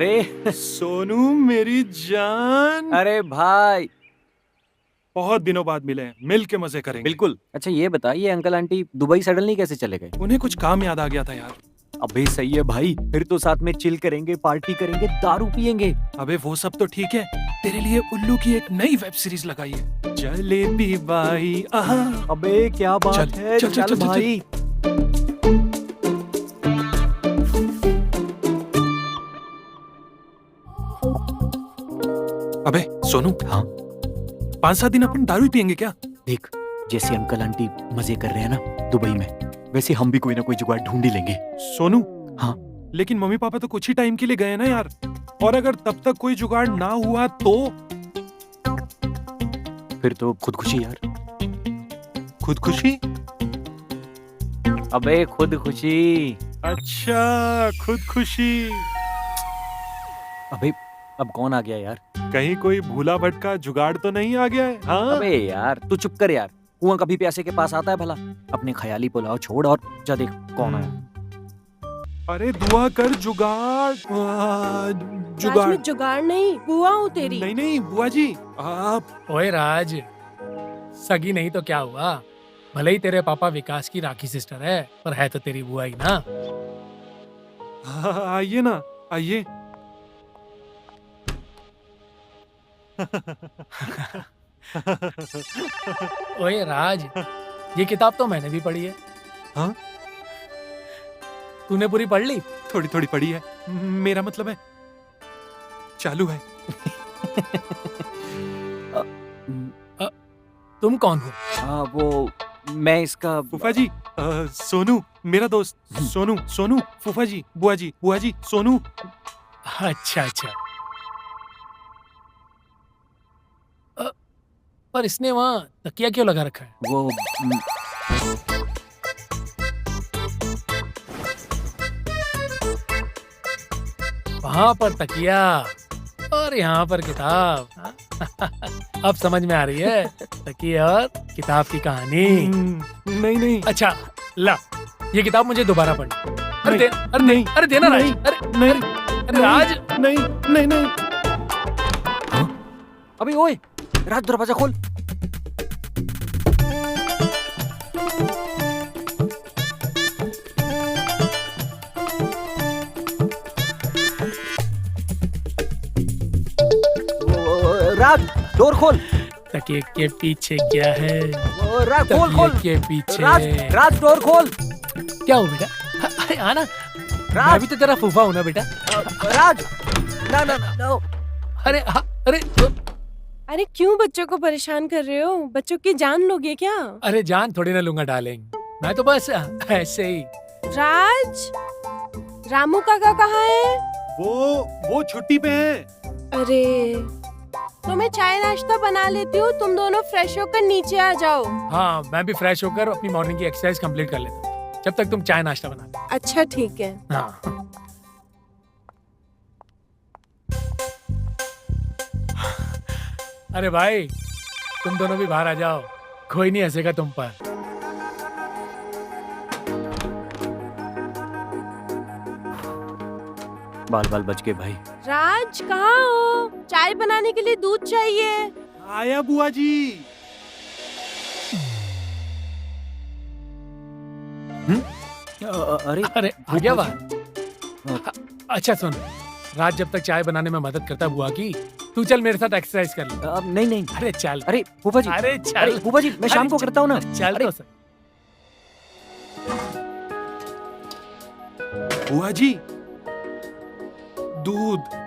अरे सोनू मेरी जान। अरे भाई, बहुत दिनों बाद मिले हैं, मिल के मजे करेंगे। बिल्कुल। अच्छा ये बताइए, अंकल आंटी दुबई सडनली कैसे चले गए? उन्हें कुछ काम याद आ गया था यार। अबे सही है भाई, फिर तो साथ में चिल करेंगे, पार्टी करेंगे, दारू पियेंगे। अबे वो सब तो ठीक है, तेरे लिए उल्लू की एक नई वेब सीरीज लगाई है, जलेबी बाई। आहा। अबे क्या बात चल, है, चल, चल, चल चल, भाई। अबे सोनू, हाँ 5-7 दिन अपन दारू ही पियेंगे क्या? देख, जैसे अंकल आंटी मजे कर रहे हैं ना दुबई में, वैसे हम भी कोई ना कोई जुगाड़ ढूंढ ही लेंगे। सोनू। हाँ। लेकिन मम्मी पापा तो कुछ ही टाइम के लिए गए ना यार, और अगर तब तक कोई जुगाड़ ना हुआ तो? फिर तो खुदकुशी यार। खुदकुशी? अबे खुदकुशी। अच्छा, खुदकुशी। अबे अब कौन आ गया यार? कहीं कोई भूला भटका जुगाड़ तो नहीं आ गया है? हाँ? अबे यार तू चुप कर यार, कुआं कभी प्यासे के पास आता है भला? अपने ख्याली पुलाव छोड़ और जा देख कौन आया। अरे दुआ कर, जुगाड़। जुगाड़ में जुगाड़ नहीं, बुआ हूँ तेरी। नहीं नहीं बुआ जी, आप। ओए राज, सगी नहीं तो क्या हुआ? भले ही तेरे पापा विकास की राखी सिस्टर है, पर है तो तेरी बुआ ही ना। आइए ना, आइए। ओए राज, ये किताब तो मैंने भी पढ़ी है। हाँ? तूने पूरी पढ़ ली? थोड़ी थोड़ी पड़ी है, मेरा मतलब है चालू है। तुम कौन हो? हाँ वो मैं इसका फूफा जी, सोनू मेरा दोस्त। सोनू, सोनू। फूफा जी, बुआ जी, सोनू। अच्छा अच्छा। पर इसने वहाँ तकिया क्यों लगा रखा है? वो वहाँ पर तकिया और यहाँ पर किताब। अब समझ में आ रही है तकिया और किताब की कहानी। नहीं नहीं। अच्छा ला, ये किताब मुझे दोबारा पढ़नी। अरे दे, अरे नहीं, अरे देना राज। नहीं, अरे नहीं, अरे राज। नहीं नहीं नहीं। अबे ओए राज, दरवाजा खोल। राज डोर खोल। तकिए के पीछे क्या है? राज खोल खोल। तकिए के पीछे राज डोर खोल। क्या हो बेटा? अरे आना, मैं भी तो तेरा फूफा हूँ ना बेटा। राज ना ना ना। अरे अरे अरे क्यों बच्चों को परेशान कर रहे हो? बच्चों की जान लोगे क्या? अरे जान थोड़ी ना लूंगा डार्लिंग, मैं तो बस ऐसे ही। राज, रामू काका कहाँ है? वो छुट्टी पे है। अरे तो मैं चाय नाश्ता बना लेती हूँ, तुम दोनों फ्रेश होकर नीचे आ जाओ। हाँ मैं भी फ्रेश होकर अपनी मॉर्निंग की एक्सरसाइज कंप्लीट कर लेता हूँ, जब तक तुम चाय नाश्ता बना लो। अच्छा ठीक है। हाँ। अरे भाई तुम दोनों भी बाहर आ जाओ, कोई नहीं हंसेगा तुम पर। बाल बाल बच गए भाई। राज कहाँ हो? चाय बनाने के लिए दूध चाहिए। आया बुआ जी। अरे अरे आ गया बाहर। अच्छा सुन, राज जब तक चाय बनाने में मदद करता बुआ की, तू चल मेरे साथ एक्सरसाइज कर ले। नहीं नहीं। अरे चल। अरे फूफा जी, अरे चल। अरे फूफा जी मैं शाम को करता हूँ ना। चल तो सर। बुआ जी, दूध।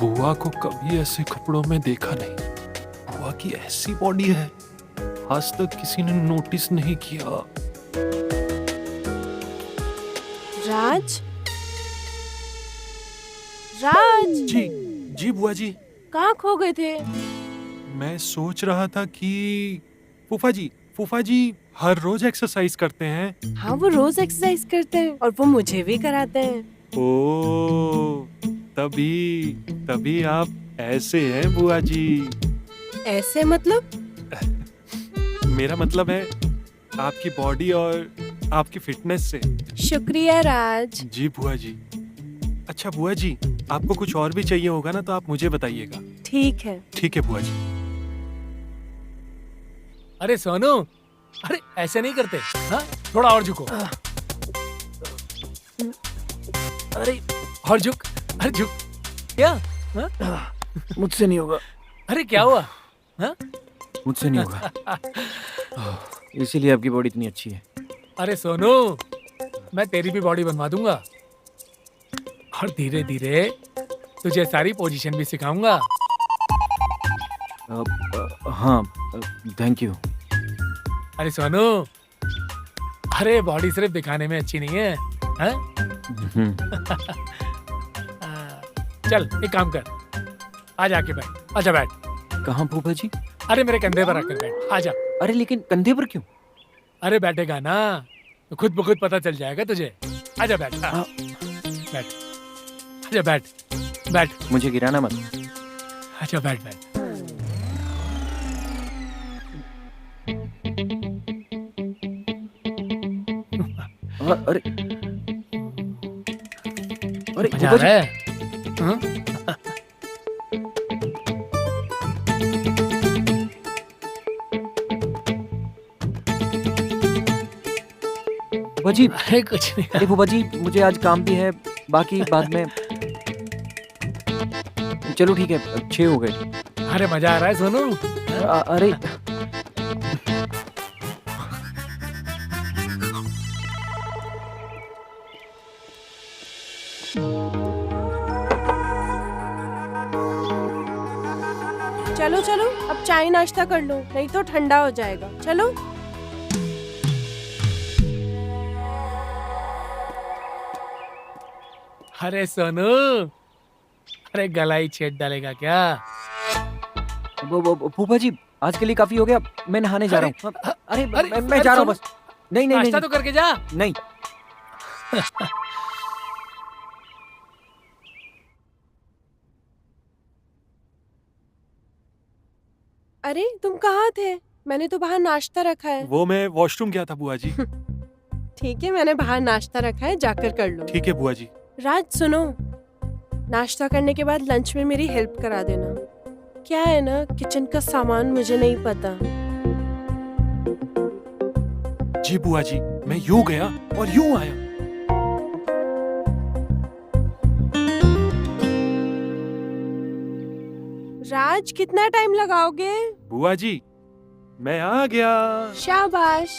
बुआ को कभी ऐसे कपड़ों में देखा नहीं। बुआ की ऐसी बॉडी है, आज तक किसी ने नोटिस नहीं किया। राज, राज जी बुआ जी। कहाँ खो गए थे? मैं सोच रहा था कि फूफा जी हर रोज एक्सरसाइज करते हैं? हाँ, वो रोज एक्सरसाइज करते हैं और वो मुझे भी कराते हैं। ओ, तभी तभी आप ऐसे हैं बुआ जी। ऐसे मतलब? मेरा मतलब है आपकी बॉडी और आपकी फिटनेस से। शुक्रिया राज। जी बुआ जी। अच्छा बुआ जी, आपको कुछ और भी चाहिए होगा ना तो आप मुझे बताइएगा। ठीक है। ठीक है बुआ जी। अरे सोनू, अरे ऐसे नहीं करते। हाँ, थोड़ा और झुको। अरे और झुक, अरे झुक। क्या? हाँ? मुझसे नहीं होगा, अरे क्या हुआ? हाँ? मुझसे नहीं होगा। इसीलिए आपकी बॉडी इतनी अच्छी है। अरे सोनू, मैं तेरी भी बॉडी बनवा दूंगा और धीरे धीरे तुझे सारी पोजीशन भी सिखाऊंगा। हाँ, थैंक यू। अरे सोनू, अरे बॉडी सिर्फ दिखाने में अच्छी नहीं है। हाँ? चल एक काम कर, आ जाके बैठ। आजा बैठ। कहाँ फूफा जी? अरे मेरे कंधे पर आकर बैठ। आजा। अरे लेकिन कंधे पर क्यों? अरे बैठेगा ना तो खुद ब खुद पता चल जाएगा तुझे। आजा बैठ। हाँ। बैठ। आजा बैठ। बैठ। मुझे गिराना मत। आजा बैठ बैठ। अरे अरे मजा आ फूफा जी, रहा है? हाँ? फूफा जी, अरे कुछ नहीं। अरे फूफा जी, मुझे आज काम भी है, बाकी बाद में। चलो ठीक है, 6 हो गए। अरे मजा आ रहा है सोनू? अरे चलो चलो, अब चाय नाश्ता कर लो, नहीं तो ठंडा हो जाएगा। चलो। अरे सोनू, अरे गला ही छेद डालेगा क्या? फूफा जी, आज के लिए काफी हो गया, मैं नहाने जा रहा हूँ। अरे मैं जा रहा हूँ बस। नहीं नहीं नाश्ता नहीं तो करके जा। नहीं। अरे तुम कहाँ थे? मैंने तो बाहर नाश्ता रखा है। वो मैं वॉशरूम गया था बुआ जी। ठीक है, मैंने बाहर नाश्ता रखा है, जाकर कर लो। ठीक है बुआ जी। राज सुनो, नाश्ता करने के बाद लंच में मेरी हेल्प करा देना। क्या है ना, किचन का सामान मुझे नहीं पता। जी बुआ जी, मैं यूं गया और यूं आया। राज, कितना टाइम लगाओगे? बुआ जी, मैं आ गया। शाबाश।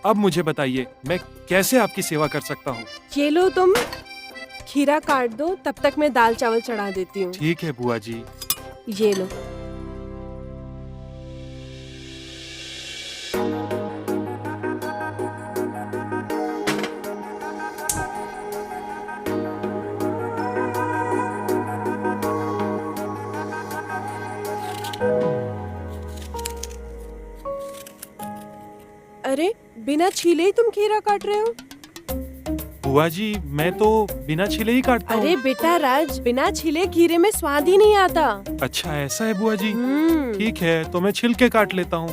अब मुझे बताइए, मैं कैसे आपकी सेवा कर सकता हूँ? ये लो, तुम खीरा काट दो, तब तक मैं दाल चावल चढ़ा देती हूँ। ठीक है बुआ जी। ये लो। अरे बिना छीले ही तुम खीरा काट रहे हो? बुआ जी, मैं तो बिना छिले ही काटता अरे हूँ। बेटा राज, बिना छीले खीरे में स्वाद ही नहीं आता। अच्छा ऐसा है बुआ जी। हम्म। ठीक है, तो मैं छिल के काट लेता हूँ।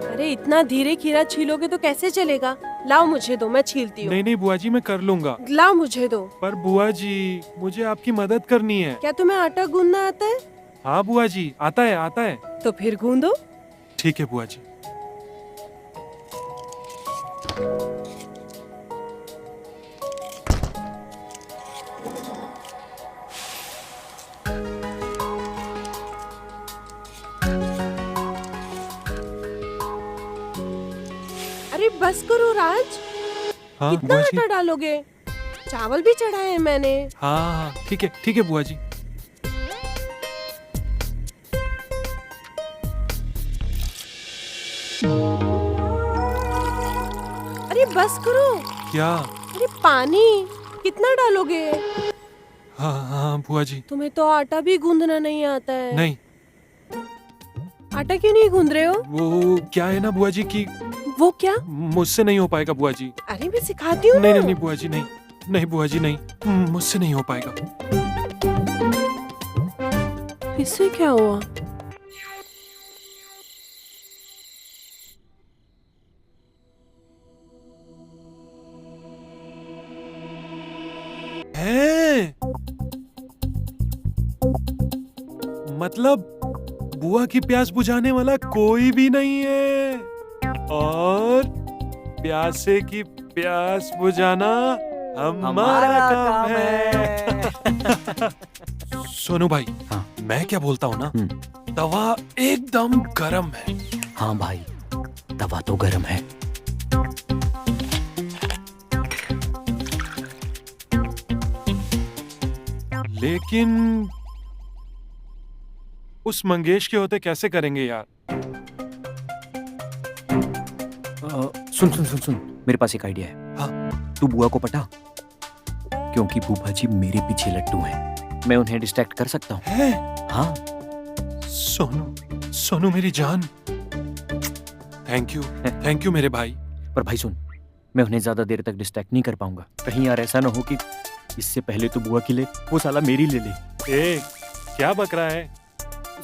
अरे इतना धीरे खीरा छीलोगे तो कैसे चलेगा? लाओ मुझे दो, मैं छीलती हूँ। नहीं नहीं बुआ जी, मैं कर लूंगा। लाओ मुझे दो। पर बुआ जी, मुझे आपकी मदद करनी है। क्या तुम्हें आटा गूंदना आता है? हाँ बुआ जी, आता है आता है। तो फिर गूंदो। ठीक है बुआ जी। अरे बस करो राज, हाँ कितना बुआ जी। आटा डालोगे? चावल भी चढ़ाए हैं मैंने। हाँ हाँ, ठीक है बुआ जी। अरे बस करो। क्या? अरे पानी कितना डालोगे? हाँ हाँ बुआ जी। तुम्हें तो आटा भी गूंदना नहीं आता है। नहीं, आटा क्यों नहीं गूंद रहे हो? वो क्या है ना बुआ जी कि वो क्या? मुझसे नहीं हो पाएगा बुआ जी। अरे मैं सिखाती हूँ। नहीं नहीं नहीं बुआ जी, नहीं नहीं बुआ जी, नहीं, मुझसे नहीं हो पाएगा। इससे क्या हुआ? है मतलब बुआ की प्यास बुझाने वाला कोई भी नहीं है, और प्यासे की प्यास बुझाना हमारा काम है। सोनू भाई, हाँ। मैं क्या बोलता हूँ ना, तवा एकदम गरम है। हाँ भाई, तवा तो गरम है। लेकिन उस मंगेश के होते कैसे करेंगे यार? सुन सुन सुन सुन, मेरे पास एक आइडिया है। हाँ। तू बुआ को पटा, क्योंकि बुआ जी मेरे पीछे लट्टू हैं। मैं उन्हें डिस्ट्रैक्ट कर सकता हूँ। है? हाँ। सोनू, सोनू मेरी जान, थैंक यू मेरे भाई। पर भाई सुन, मैं उन्हें ज्यादा देर तक डिस्ट्रैक्ट नहीं कर पाऊंगा। कहीं यार ऐसा ना हो कि इससे पहले तो बुआ की ले, वो साला मेरी ले ले। ए, क्या बक रहा है?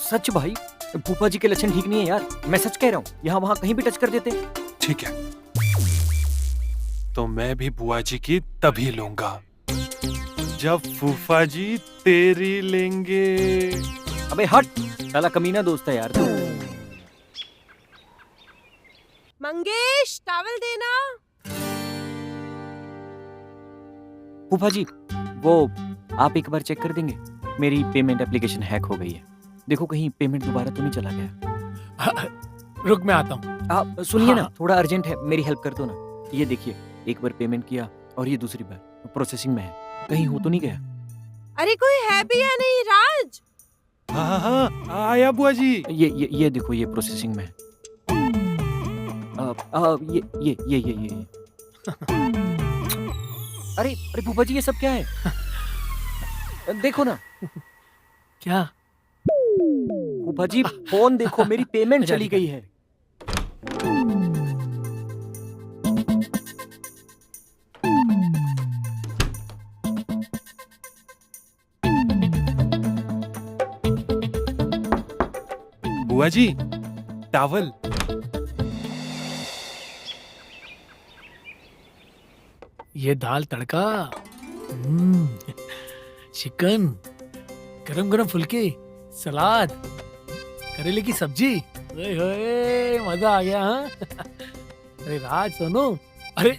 सच भाई, फूफा जी के लक्षण ठीक नहीं है यार, मैं सच कह रहा हूँ। यहाँ वहाँ कहीं भी टच कर देते। ठीक है, तो मैं भी बुआ जी की तभी लूंगा जब फूफा जी तेरी लेंगे। अबे हट, साला कमीना दोस्त है यार तू। मंगेश, टॉवल देना। फूफा जी, वो आप एक बार चेक कर देंगे? मेरी पेमेंट एप्लीकेशन हैक हो गई है। देखो कहीं पेमेंट दोबारा तो नहीं चला गया। रुक, मैं आता हूँ। आप सुनिए ना, हाँ। थोड़ा अर्जेंट है, मेरी हेल्प कर दो ना। ये देखिए, एक बार पेमेंट किया और ये दूसरी बार प्रोसेसिंग में है। कहीं हो तो नहीं गया? अरे कोई है भी या नहीं राज? हाँ हाँ हाँ, आया बुआ जी। ये देखो, ये प्रोसेसिंग में है। ये। अरे अरे फूफा जी, ये सब क्या है? देखो ना क्या? फूफा जी, फोन देखो, मेरी पेमेंट चली गई है। बुआ जी, टावल। ये दाल तड़का, चिकन, गरम गरम फुल्के, सलाद, करेले की सब्जी। ओए होए, मजा आ गया। हाँ? अरे राज, सोनू, अरे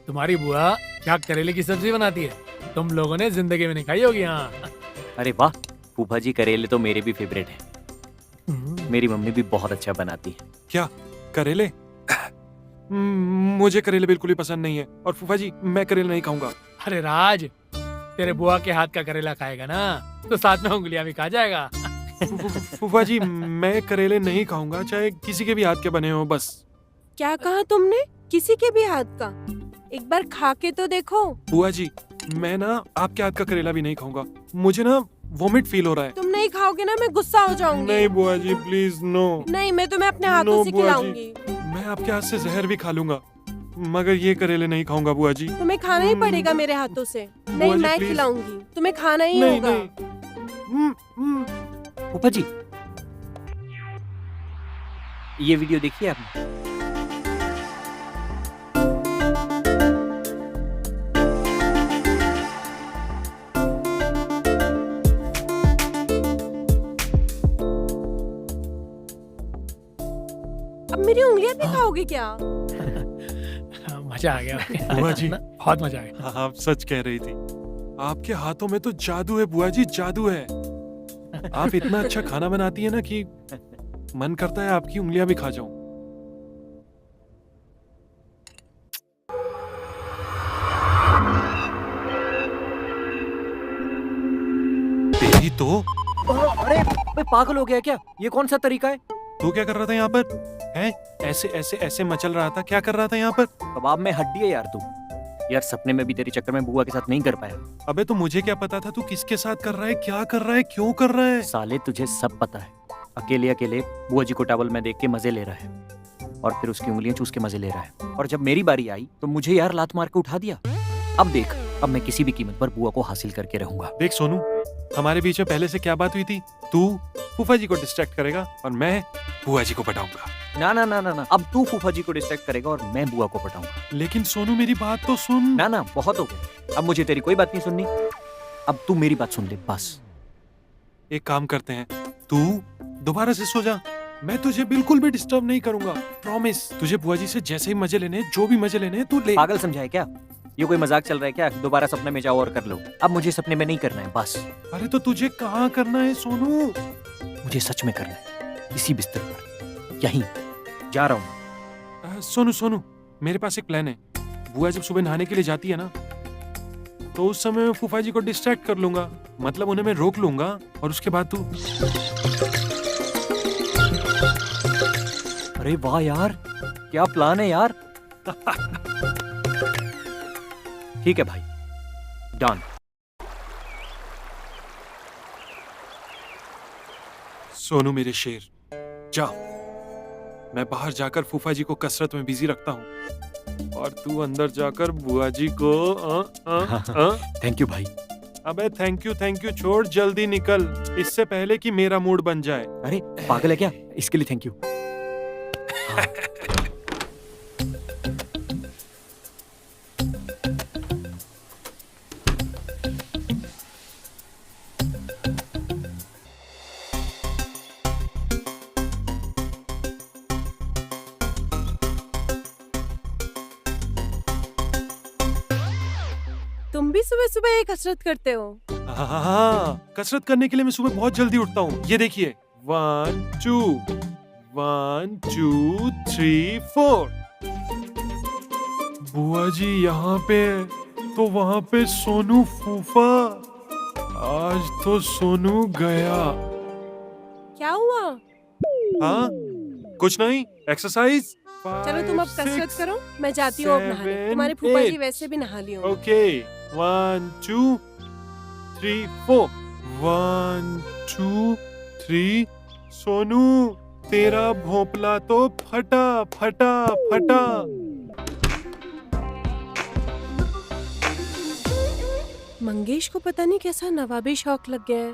तुम्हारी बुआ क्या करेले की सब्जी बनाती है, तुम लोगों ने जिंदगी में नहीं खाई होगी। हाँ। अरे वाह, फूफा जी करेले तो मेरे भी फेवरेट है। मेरी मम्मी भी बहुत अच्छा बनाती है। क्या करेले? मुझे करेले बिल्कुल ही पसंद नहीं है, और फूफा जी मैं करेले नहीं खाऊंगा। अरे राज, तेरे बुआ के हाथ का करेला खाएगा ना तो साथ में उंगलियां भी खा जाएगा। फूफा जी मैं करेले नहीं खाऊंगा, चाहे किसी के भी हाथ के बने हो बस। क्या कहा तुमने? किसी के भी हाथ का? एक बार खा के तो देखो। बुआ जी, मैं ना आपके हाथ का करेला भी नहीं खाऊंगा, मुझे ना वोमिट फील हो रहा है। तुम नहीं खाओगे ना, मैं गुस्सा हो जाऊंगी। नहीं बुआ जी, प्लीज नो। नहीं, मैं तुम्हें अपने हाथों नो से बुआ जी। खिलाऊंगी। मैं आपके हाथ से जहर भी खा लूंगा, मगर ये करेले नहीं खाऊंगा बुआ जी। तुम्हें खाना ही पड़ेगा मेरे हाथों से। नहीं, जी, मैं please। खिलाऊंगी, तुम्हें खाना ही नहीं होगा। नहीं। फूफा जी, ये वीडियो देखिए आपने? अब मेरी उंगलियां भी खाओगे क्या? मजा आ गया। बुआ जी। बहुत मजा आ गया। आप सच कह रही थी, आपके हाथों में तो जादू है बुआ जी, जादू है। आप इतना अच्छा खाना बनाती है ना कि मन करता है आपकी उंगलियां भी खा जाऊं। तेरी तो। अरे पागल हो गया क्या? ये कौन सा तरीका है? तू क्या कर रहा था यहाँ पर? हैं? ऐसे ऐसे ऐसे मचल रहा था, क्या कर रहा था यहाँ पर? कबाब में हड्डी है यार तू। यार सपने में भी तेरे चक्कर में बुआ के साथ नहीं कर पाया। अबे तो मुझे क्या पता था तू किसके साथ कर रहा है, क्या कर रहा है, क्यों कर रहा है? साले तुझे सब पता है। अकेले अकेले बुआ जी को टॉवल में देख के मजे ले रहा है और फिर उसकी उंगलियां चूस के मजे ले रहा है। और जब मेरी बारी आई तो मुझे यार लात मार के उठा दिया। अब देख, अब मैं किसी भी कीमत पर बुआ को हासिल करके रहूंगा। देख सोनू, हमारे बीच में पहले से क्या बात हुई थी? तू फूफा जी को डिस्ट्रैक्ट करेगा और मैं बुआ जी को पटाऊंगा। ना ना ना ना ना, अब तू फूफा जी को डिस्ट्रैक्ट करेगा और मैं बुआ को पटाऊंगा। लेकिन सोनू मेरी बात तो सुन। ना ना, बहुत हो गया, अब मुझे तेरी कोई बात नहीं सुननी। अब तू मेरी बात सुन ले बस। एक काम करते हैं, तू दोबारा से सो जा, मैं तुझे बिल्कुल भी डिस्टर्ब नहीं करूंगा, प्रॉमिस। तुझे बुआ जी से जैसे ही मजे लेने, जो भी मजे लेने तू ले। पागल समझा है क्या? ये कोई मजाक चल रहा है क्या? दोबारा सपने में जाओ और कर लो। अब मुझे सपने में नहीं करना है बस। अरे तो तुझे कहाँ करना है सोनू? मुझे सच में करना है, इसी बिस्तर पर, यहीं जा रहा हूँ। सोनू सोनू, मेरे पास एक प्लान है। बुआ जब सुबह नहाने के लिए जाती है ना, तो उस समय मैं फूफा जी को डिस्ट्रैक्ट कर लूंगा, मतलब उन्हें मैं रोक लूंगा और उसके बाद तू। अरे वाह यार, क्या प्लान है यार। ठीक है भाई, डन। सोनू मेरे शेर, जा। मैं बाहर जाकर फूफा जी को कसरत में बिजी रखता हूँ और तू अंदर जाकर बुआ जी को थैंक यू भाई। अबे थैंक यू छोड़, जल्दी निकल, इससे पहले कि मेरा मूड बन जाए। अरे पागल है क्या? इसके लिए थैंक यू। तुम भी सुबह सुबह ये कसरत करते हो? हाँ, कसरत करने के लिए मैं सुबह बहुत जल्दी उठता हूँ। ये देखिए, 1 2 3 4। बुआ जी यहाँ पे, तो वहाँ पे सोनू फूफा। आज तो सोनू गया। क्या हुआ? हाँ, कुछ नहीं, एक्सरसाइज। चलो तुम अब कसरत करो, मैं जाती हूँ अब नहाने। तुम्हारे फूफा जी वैसे भी नहा लिए होंगे। ओके, 1 2 3 4। 1 2 3। सोनू, तेरा भोंपला तो फटा फटा फटा। मंगेश को पता नहीं कैसा नवाबी शौक लग गया है।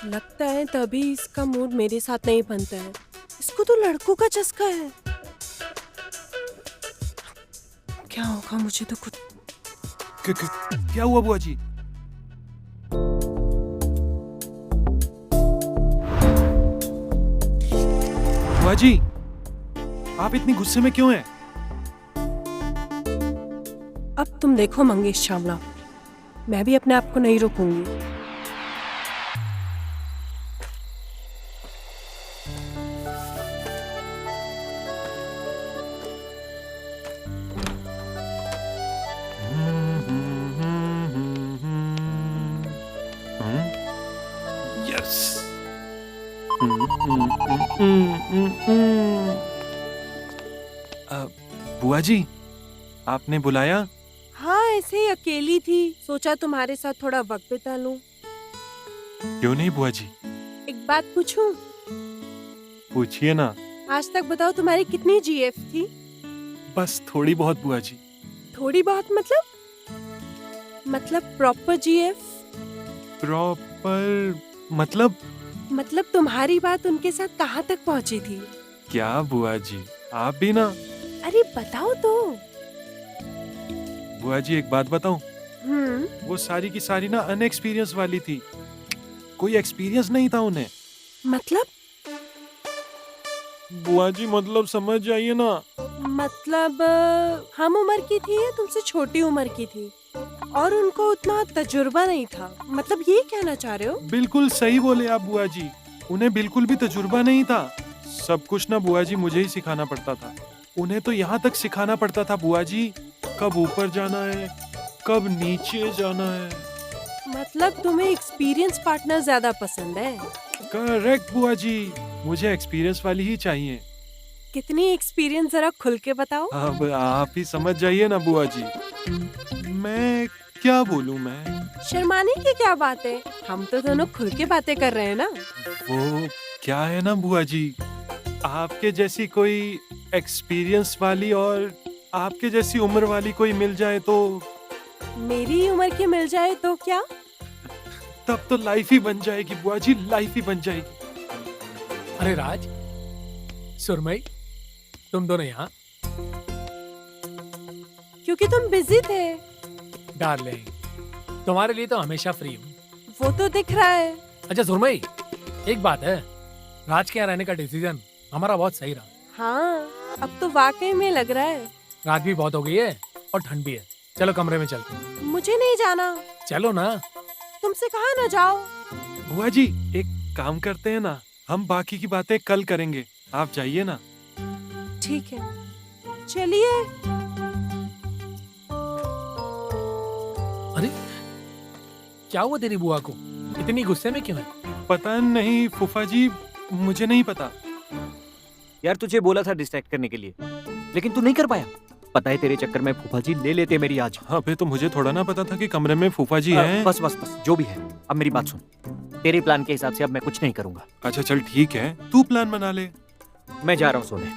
लगता है तभी इसका मूड मेरे साथ नहीं बनता है। इसको तो लड़कों का चस्का है। क्या होगा मुझे तो खुद। क्या हुआ बुआ जी? बुआ जी, आप इतनी गुस्से में क्यों हैं? अब तुम देखो मंगेश चावला, मैं भी अपने आप को नहीं रोकूंगी। यस। बुआ जी, आपने बुलाया? हाँ, ऐसे ही अकेली थी, सोचा तुम्हारे साथ थोड़ा वक्त बिता लूं। क्यों नहीं बुआ जी, एक बात पूछूं? पूछिए ना। आज तक बताओ तुम्हारी कितनी जीएफ थी? बस थोड़ी बहुत बुआ जी। थोड़ी बहुत मतलब प्रॉपर जीएफ? प्रॉपर मतलब तुम्हारी बात उनके साथ कहाँ तक पहुँची थी? क्या बुआ जी, आप भी ना। अरे बताओ तो। बुआ जी एक बात बताऊं, हम्म। वो सारी की सारी ना अनएक्सपीरियंस वाली थी, कोई एक्सपीरियंस नहीं था उन्हें। मतलब बुआ जी मतलब समझ जाइए ना। मतलब हम उम्र की थी या तुमसे छोटी उम्र की थी और उनको उतना तजुर्बा नहीं था, मतलब ये कहना चाह रहे हो? बिल्कुल सही बोले आप बुआ जी, उन्हें बिल्कुल भी तजुर्बा नहीं था। सब कुछ ना बुआ जी मुझे ही सिखाना पड़ता था। उन्हें तो यहाँ तक सिखाना पड़ता था बुआ जी, कब ऊपर जाना है, कब नीचे जाना है। मतलब तुम्हें एक्सपीरियंस पार्टनर ज्यादा पसंद है? करेक्ट बुआ जी, मुझे एक्सपीरियंस वाली ही चाहिए। कितनी एक्सपीरियंस जरा खुल के बताओ। अब आप ही समझ जाइए ना बुआ जी। मैं क्या बोलूं मैं? शर्माने की क्या बात है, हम तो दोनों खुल के बातें कर रहे हैं ना। वो क्या है ना बुआ जी, आपके जैसी कोई एक्सपीरियंस वाली और आपके जैसी उम्र वाली कोई मिल जाए तो मेरी उम्र की मिल जाए तो क्या? तब तो लाइफ ही बन जाएगी बुआ जी, लाइफ ही बन जाएगी। अरे राज, सुरमई, तुम दोनों यहाँ? क्योंकि तुम बिजी थे। डार्लिंग, तुम्हारे लिए तो हमेशा फ्री हूँ। वो तो दिख रहा है। अच्छा सुरमई, एक बात है, राज के यहाँ रहने का डिसीजन हमारा बहुत सही रहा। हाँ, अब तो वाकई में लग रहा है। रात भी बहुत हो गई है और ठंड भी है। चलो कमरे में चलते हैं। मुझे नहीं जाना। चलो ना। तुमसे कहा ना जाओ। बुआ जी एक काम करते हैं ना, हम बाकी की बातें कल करेंगे, आप जाइए ना। ठीक है, चलिए। अरे क्या हुआ तेरी बुआ को, इतनी गुस्से में क्यों है? पता नहीं फूफा जी, मुझे नहीं पता। यार तुझे बोला था डिस्ट्रैक्ट करने के लिए, लेकिन तू नहीं कर पाया। पता है तेरे चक्कर में फूफा जी ले लेते मेरी आज। हाँ बे, तो मुझे थोड़ा ना पता था कि कमरे में फूफा जी हैं। बस बस बस, जो भी है, अब मेरी बात सुन। तेरे प्लान के हिसाब से अब मैं कुछ नहीं करूंगा। अच्छा चल ठीक है, तू प्लान बना ले। मैं जा रहा हूँ सोने।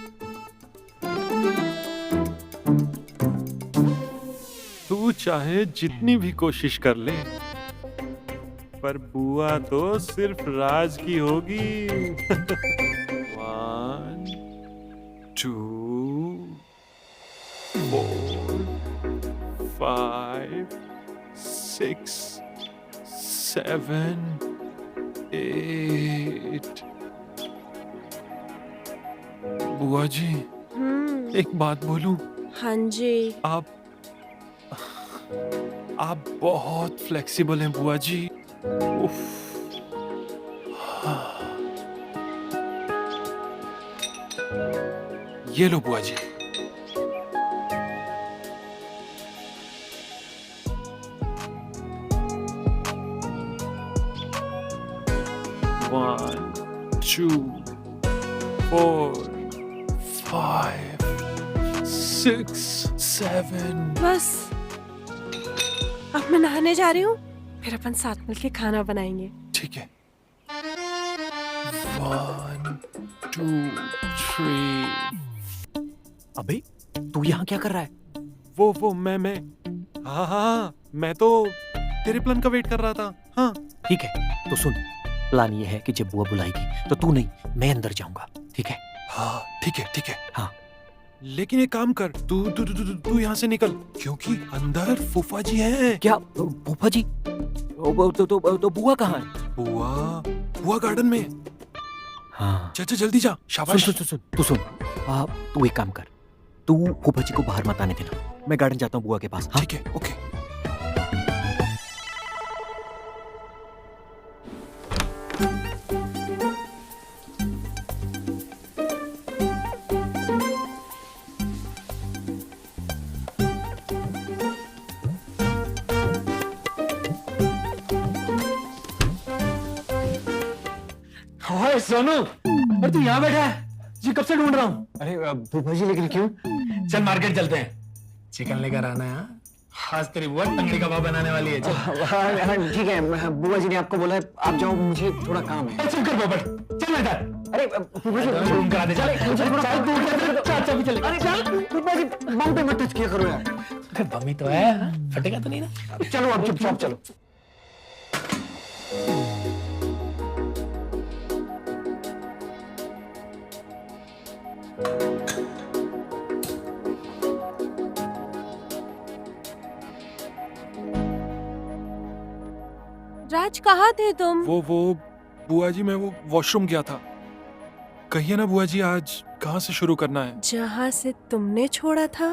तू चाहे जितनी भी कोशिश कर ले, पर बुआ तो सिर्फ राज की होगी। 1 2 4 5 6 7 8। बुआ जी एक बात बोलूं? हाँ जी। आप बहुत फ्लेक्सिबल हैं बुआ जी। उफ। ये लो बुआ जी। One, 2, 4, 5, 6, 7। बस, अब मैं नहाने जा रही हूँ, फिर अपन साथ मिलके खाना बनाएंगे। ठीक है। 1, 2, 3। अबे तू यहाँ क्या कर रहा है? वो मैं हाँ, मैं तो तेरे प्लान का वेट कर रहा था। हाँ ठीक है, तो सुन, प्लान ये है कि जब बुआ बुलाएगी तो तू नहीं, मैं अंदर जाऊंगा, ठीक है? हाँ ठीक है ठीक है। हाँ। लेकिन एक काम कर, तू यहाँ से निकल, क्योंकि अंदर फूफा जी हैं। क्या फूफा जी? तो बुआ कहाँ है? बुआ गार्डन में। हाँ। चल जल्दी जा। सुन शाबाश। सुन सुन सुन, तू सुन। तू एक काम कर, तू फूफा जी को बाहर मत आने देना, मैं गार्डन जाता हूँ बुआ के पास। हाँ? ठीक है, ओके। ओए सोनू, अरे तू यहाँ बैठा है? जी कब से ढूंढ रहा हूँ। अरे फूफा जी, लेकिन क्यों? चल मार्केट चलते हैं, चिकन लेकर आना है। आज तेरी बुआ तंगड़ी कबाब बनाने वाली है। चल। ठीक है, बुआ जी ने आपको बोला है, आप जाओ, मुझे थोड़ा काम है। चल कर पोपट, चल बेटा। अरे फूफा जी, रूम करा दे। चल मुझे थोड़ा चल तू चल चल। अरे चल फूफा जी, बम पे मत टच किया करो यार। अरे बम्मी तो है, फटेगा तो नहीं ना। चलो अब चुपचाप चलो। राज, कहाँ थे तुम? वो बुआ जी, मैं वो वॉशरूम गया था। कहिए ना बुआ जी, आज कहाँ से शुरू करना है? जहाँ से तुमने छोड़ा था।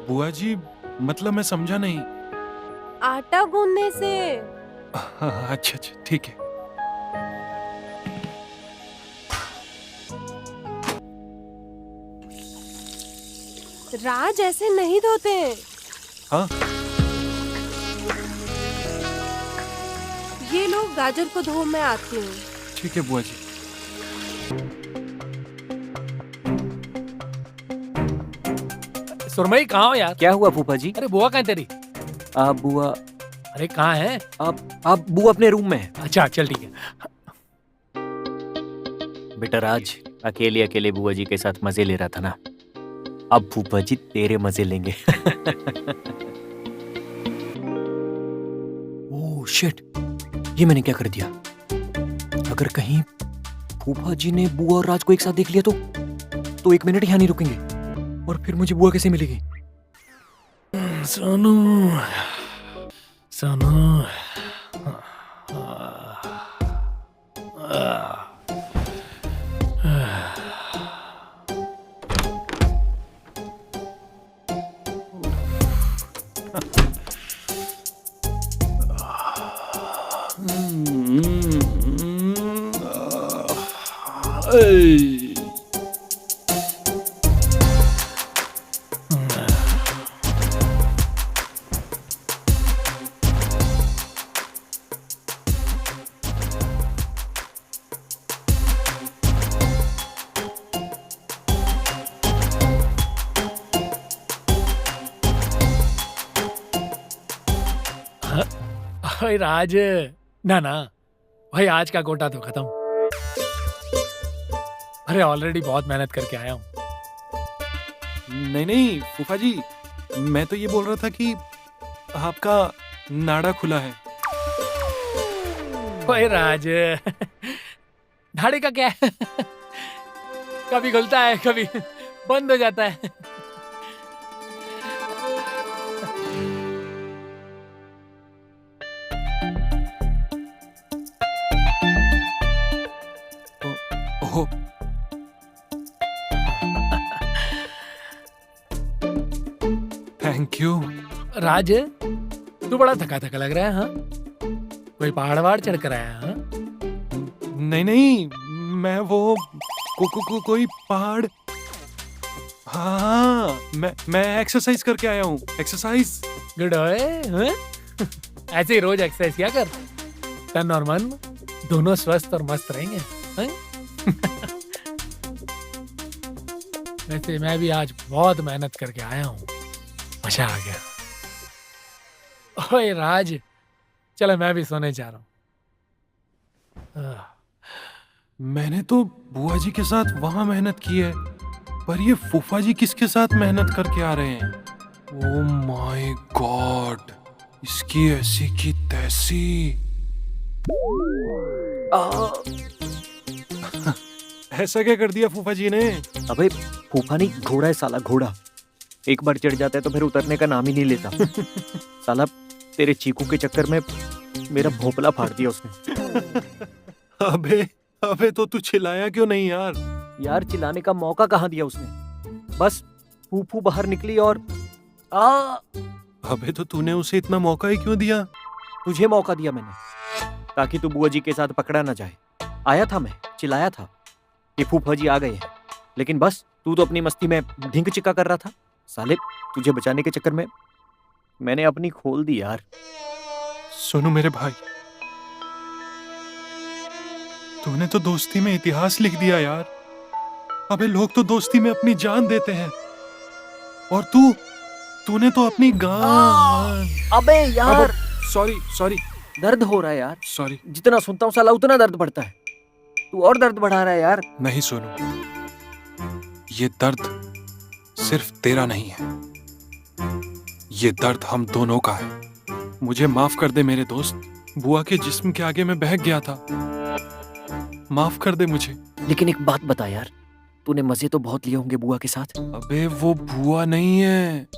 बुआ जी मतलब मैं समझा नहीं। आटा गूंदने से। अच्छा ठीक है। राज, ऐसे नहीं धोते। हाँ ये लो, गाजर को धो, मैं आती हूँ। ठीक है बुआ जी। सुरमई कहाँ हो यार? क्या हुआ फूफा जी? अरे बुआ कहाँ है तेरी? आप बुआ, अरे कहाँ है? आप बुआ अपने रूम में है। अच्छा चल ठीक है। बेटा राज, अकेले अकेले बुआ जी के साथ मजे ले रहा था ना, अब फूफा जी तेरे मजे लेंगे। ओह शिट, ये मैंने क्या कर दिया? अगर कहीं फूफा जी ने बुआ और राज को एक साथ देख लिया तो 1 मिनट यहाँ नहीं रुकेंगे और फिर मुझे बुआ कैसे मिलेगी? सोनू, सोनू, भाई राज, ना भाई आज का कोटा तो खत्म। अरे ऑलरेडी बहुत मेहनत करके आया हूँ। नहीं फूफा जी, मैं तो ये बोल रहा था कि आपका नाड़ा खुला है। भाई राज, नाड़े का क्या है? कभी खुलता है कभी बंद हो जाता है। ओह, थैंक यू। राज, तू बड़ा थका थका लग रहा है। हाँ, कोई पहाड़ चढ़ कर आया? हाँ, नहीं, मैं वो कोई पहाड़, हाँ मैं एक्सरसाइज करके आया हूँ। एक्सरसाइज गुड ओए। ऐसे ही रोज एक्सरसाइज किया कर, तन और मन दोनों स्वस्थ और मस्त रहेंगे। हाँ? वैसे मैं भी आज बहुत मेहनत करके आया हूँ, मजा आ गया। ओए राज, चलो मैं भी सोने जा रहा हूँ। मैंने तो बुआ जी के साथ वहां मेहनत की है, पर ये फूफा जी किसके साथ मेहनत करके आ रहे हैं? ओह माय गॉड, इसकी ऐसी की तैसी। ऐसा क्या कर दिया फूफा जी ने? अबे फूफा नहीं, घोड़ा है साला, घोड़ा। एक बार चढ़ जाता है तो फिर उतरने का नाम ही नहीं लेता। साला तेरे चीकू के चक्कर में मेरा भोपला फाड़ दिया उसने। अबे तो तू चिल्लाया क्यों नहीं यार? यार चिल्लाने का मौका कहाँ दिया उसने? बस फूफू बाहर निकली और अबे तो तूने उसे इतना मौका ही क्यों दिया? तुझे मौका दिया मैंने, ताकि तू बुआ जी के साथ पकड़ा ना जाए। आया था मैं, चिल्लाया था कि फूफा जी आ गए हैं, लेकिन बस तू तो अपनी मस्ती में ढिंक चिक्का कर रहा था। साले तुझे बचाने के चक्कर में मैंने अपनी खोल दी यार। सुनो मेरे भाई, तूने तो दोस्ती में इतिहास लिख दिया यार। अबे लोग तो दोस्ती में अपनी जान देते हैं, और तूने तो अपनी गान। अबे यार, सॉरी दर्द हो रहा है यार। सॉरी। जितना सुनता हूँ साला उतना दर्द बढ़ता है। तू और दर्द बढ़ा रहा है यार। नहीं सुनो, ये दर्द सिर्फ तेरा नहीं है, ये दर्द हम दोनों का है। मुझे माफ कर दे मेरे दोस्त, बुआ के जिस्म के आगे मैं बहक गया था। माफ कर दे मुझे। लेकिन एक बात बता यार, तूने मजे तो बहुत लिए होंगे बुआ के साथ। अबे वो बुआ नहीं है,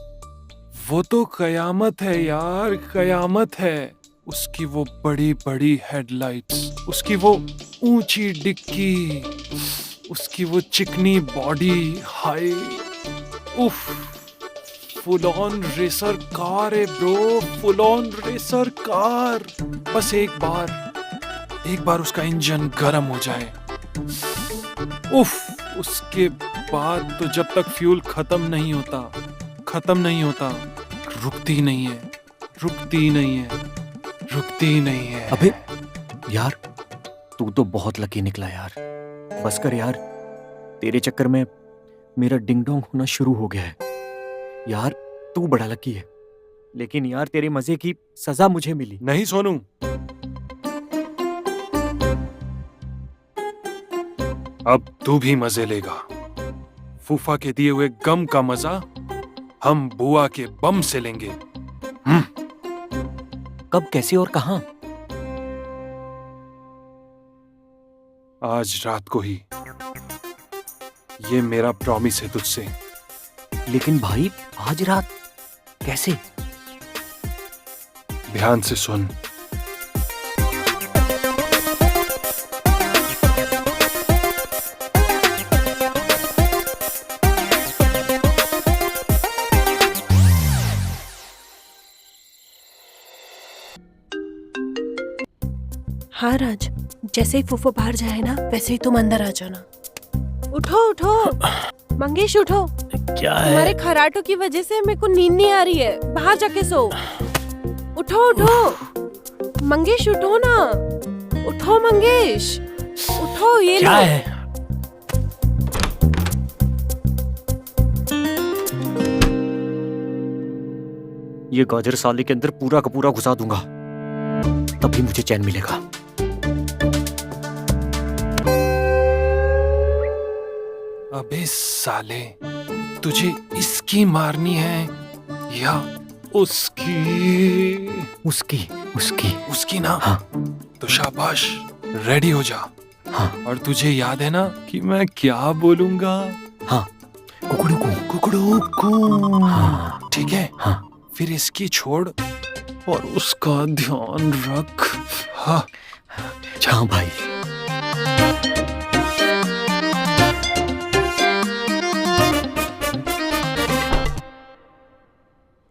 वो तो कयामत है यार, कयामत है। उसकी वो बड़ी बड़ी हेडलाइट्स, उसकी वो ऊंची डिक्की, उसकी वो चिकनी बॉडी, हाय उफ, फुल ऑन रेसर कार है bro, full on racer car. बस एक बार उसका इंजन गर्म हो जाए, उफ, उसके बाद तो जब तक फ्यूल खत्म नहीं होता, रुकती नहीं है। अबे यार, तू तो बहुत लकी निकला यार। बस कर यार, तेरे चक्कर में मेरा डिंग डोंग होना शुरू हो गया है। यार तू बड़ा लकी है, लेकिन यार तेरे मजे की सजा मुझे मिली। नहीं सोनू, अब तू भी मजे लेगा। फूफा के दिए हुए गम का मजा हम बुआ के बम से लेंगे। कब, कैसे और कहां? आज रात को ही। ये मेरा प्रॉमिस है तुझसे। लेकिन भाई आज रात कैसे? ध्यान से सुन। हाँ राज, जैसे ही फूफो बाहर जाए ना वैसे ही तुम अंदर आ जाना। उठो उठो मंगेश, उठो। क्या है? तुम्हारे खराटों की वजह से मेरे को नींद नहीं आ रही है, बाहर जाके सो। उठो उठो मंगेश, उठो ना, उठो मंगेश, उठो। ये क्या लो। है? ये गाजर साले के अंदर पूरा का पूरा घुसा दूंगा, तभी मुझे चैन मिलेगा। अबे साले, तुझे इसकी मारनी है या उसकी? उसकी उसकी उसकी ना? हाँ। तो शाबाश, रेडी हो जा। हाँ और तुझे याद है ना कि मैं क्या बोलूंगा? हाँ, कुकड़ू को। कुकड़ू को। हाँ ठीक है। हाँ। फिर इसकी छोड़ और उसका ध्यान रख। हाँ हाँ भाई।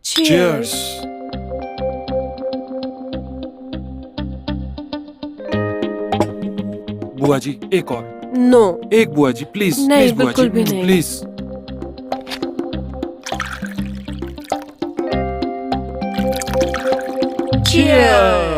चीयर्स। बुआ जी एक और, नो, एक बुआ जी प्लीज। नहीं, प्लीज बुआ बिल्कुल जी भी नहीं। प्लीज। Cheers.